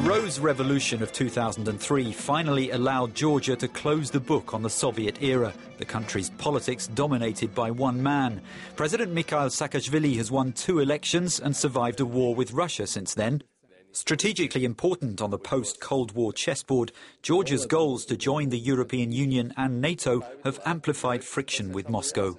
Rose Revolution of 2003 finally allowed Georgia to close the book on the Soviet era, the country's politics dominated by one man. President Mikhail Saakashvili has won 2 elections and survived a war with Russia since then. Strategically important on the post-Cold War chessboard, Georgia's goals to join the European Union and NATO have amplified friction with Moscow.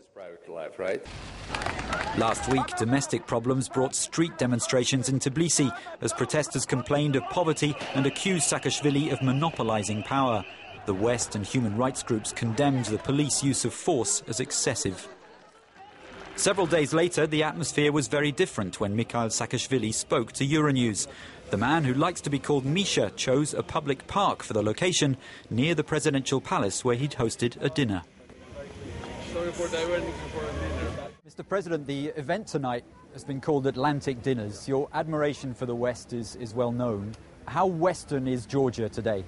Last week, domestic problems brought street demonstrations in Tbilisi as protesters complained of poverty and accused Saakashvili of monopolizing power. The West and human rights groups condemned the police use of force as excessive. Several days later, the atmosphere was very different when Mikhail Saakashvili spoke to Euronews. The man, who likes to be called Misha, chose a public park for the location near the presidential palace where he'd hosted a dinner. Sorry for diverting for a dinner. Mr. President, the event tonight has been called Atlantic Dinners. Your admiration for the West is well known. How Western is Georgia today?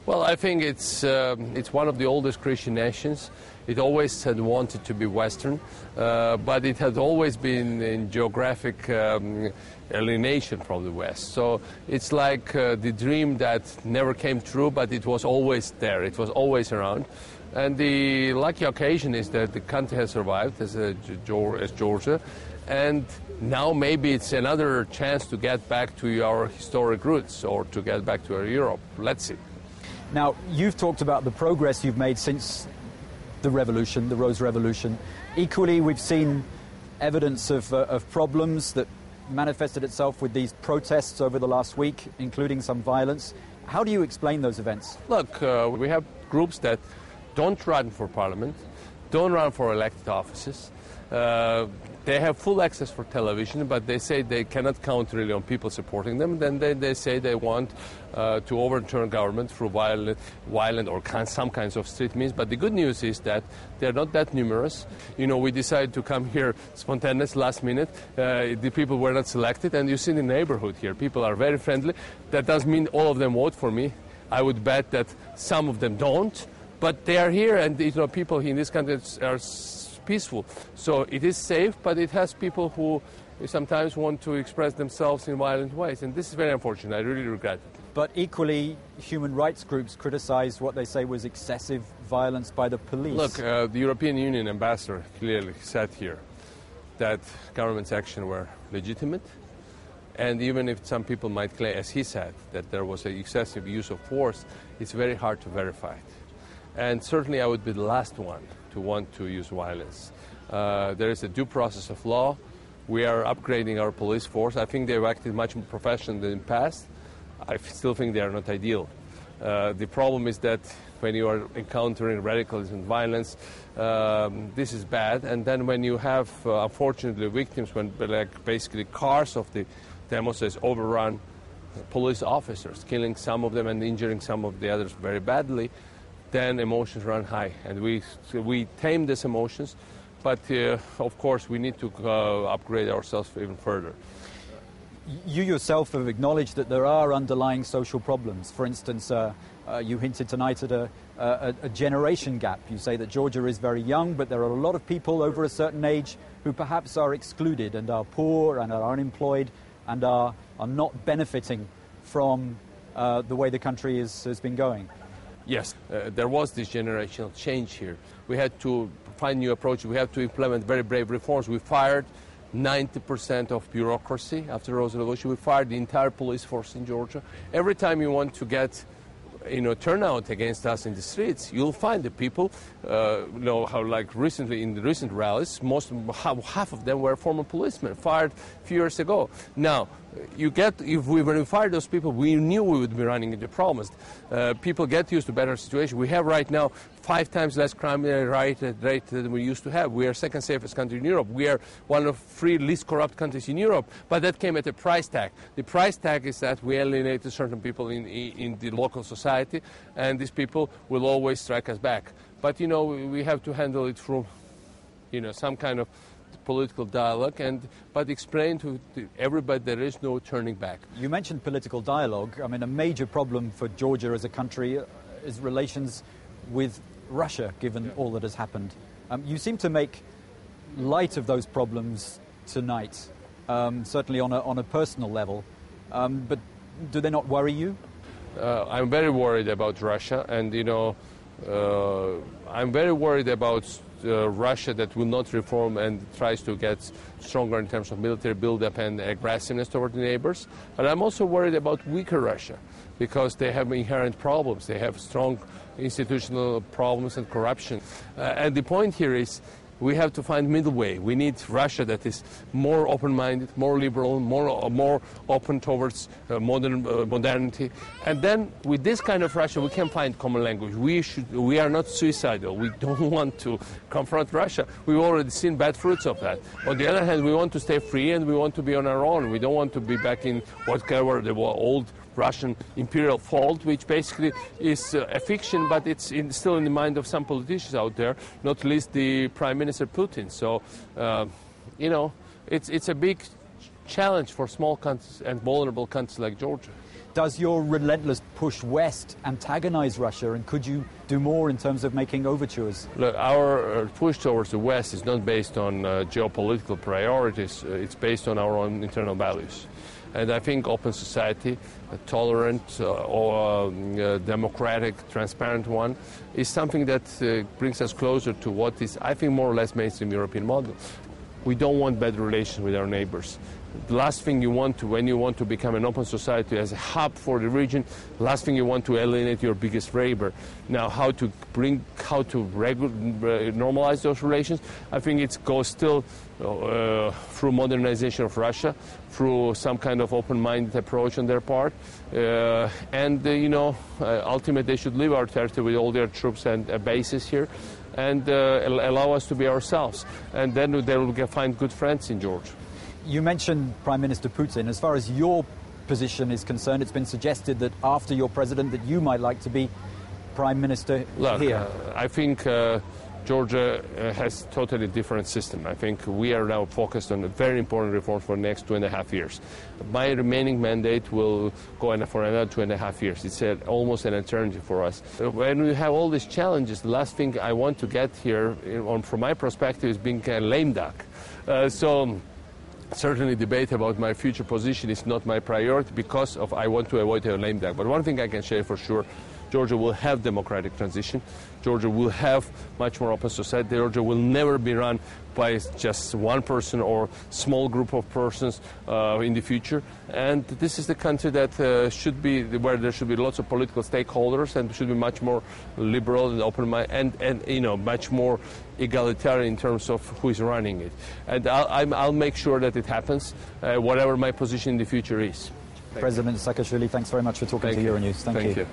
Well, I think it's one of the oldest Christian nations. It always had wanted to be Western, but it had always been in geographic alienation from the West. So it's like the dream that never came true, but it was always there. It was always around. And the lucky occasion is that the country has survived as Georgia, and now maybe it's another chance to get back to our historic roots or to get back to our Europe. Let's see. Now, you've talked about the progress you've made since the revolution, the Rose Revolution. Equally, we've seen evidence of problems that manifested itself with these protests over the last week, including some violence. How do you explain those events? Look, we have groups that don't run for parliament, don't run for elected offices. They have full access for television, but they say they cannot count really on people supporting them. Then they say they want to overturn government through violent or some kinds of street means. But the good news is that they're not that numerous. You know, we decided to come here spontaneous, last minute. The people were not selected, and you see the neighborhood here. People are very friendly. That doesn't mean all of them vote for me. I would bet that some of them don't. But they are here, and people in this country are peaceful. So it is safe, but it has people who sometimes want to express themselves in violent ways, and this is very unfortunate. I really regret it. But equally, human rights groups criticized what they say was excessive violence by the police. Look, the European Union ambassador clearly said here that government's action were legitimate, and even if some people might claim, as he said, that there was an excessive use of force, it's very hard to verify it. And certainly I would be the last one to want to use violence. There is a due process of law. We are upgrading our police force. I think they've acted much more professional than in the past. I still think they are not ideal. The problem is that when you are encountering radicalism and violence, this is bad. And then when you have, unfortunately, victims, when basically cars of the demonstrators overrun police officers, killing some of them and injuring some of the others very badly, then emotions run high, and we tame these emotions, but of course we need to upgrade ourselves even further. You yourself have acknowledged that there are underlying social problems. For instance, you hinted tonight at a generation gap. You say that Georgia is very young, but there are a lot of people over a certain age who perhaps are excluded and are poor and are unemployed and are not benefiting from the way the country has been going. Yes, there was this generational change here. We had to find new approaches. We had to implement very brave reforms. We fired 90% of bureaucracy after the Rose Revolution. We fired the entire police force in Georgia. Every time you want to get turnout against us in the streets, you'll find the people, how like recently in the recent rallies, half of them were former policemen fired a few years ago. Now, when we fired those people, we knew we would be running into problems. People get used to better situation. We have right now 5 times less crime rate than we used to have. We are second safest country in Europe. We are one of 3 least corrupt countries in Europe. But that came at a price tag. The price tag is that we alienated certain people in the local society, and these people will always strike us back. But we have to handle it through some kind of political dialogue, but explain to everybody there is no turning back. You mentioned political dialogue. I mean, a major problem for Georgia as a country is relations with Russia, given all that has happened. You seem to make light of those problems tonight, certainly on a personal level. But do they not worry you? I'm very worried about Russia, and I'm very worried about Russia that will not reform and tries to get stronger in terms of military buildup and aggressiveness toward the neighbors. But I'm also worried about weaker Russia, because they have inherent problems. They have strong institutional problems and corruption. And the point here is we have to find middle way. We need Russia that is more open-minded, more liberal, more open towards modernity. And then with this kind of Russia, we can find common language. We are not suicidal. We don't want to confront Russia. We've already seen bad fruits of that. On the other hand, we want to stay free and we want to be on our own. We don't want to be back in whatever the old Russian imperial fault, which basically is a fiction, but it's still in the mind of some politicians out there, not least the Prime Minister Putin. So, it's a big challenge for small countries and vulnerable countries like Georgia. Does your relentless push west antagonize Russia, and could you do more in terms of making overtures? Look, our push towards the West is not based on geopolitical priorities. It's based on our own internal values. And I think open society, a tolerant, democratic, transparent one, is something that brings us closer to what is, I think, more or less mainstream European model. We don't want bad relations with our neighbors. The last thing you want to, when you want to become an open society as a hub for the region, last thing you want to alienate your biggest neighbor. Now, how to normalize those relations, I think it goes still through modernization of Russia, through some kind of open-minded approach on their part, ultimately they should leave our territory with all their troops and bases here, and allow us to be ourselves, and then they will find good friends in Georgia. You mentioned Prime Minister Putin. As far as your position is concerned, it's been suggested that after you're president that you might like to be Prime Minister here. I think Georgia has a totally different system. I think we are now focused on a very important reform for the next 2.5 years. My remaining mandate will go on for another 2.5 years. It's almost an eternity for us. When we have all these challenges, the last thing I want to get here, from my perspective, is being a lame duck. Certainly debate about my future position is not my priority because I want to avoid a lame duck. But one thing I can say for sure, Georgia will have democratic transition. Georgia will have much more open society. Georgia will never be run by just one person or small group of persons in the future. And this is the country that should be where there should be lots of political stakeholders and should be much more liberal and open-minded and much more egalitarian in terms of who is running it. And I'll make sure that it happens, whatever my position in the future is. President Saakashvili, thanks very much for talking to Euronьюс. Thank you.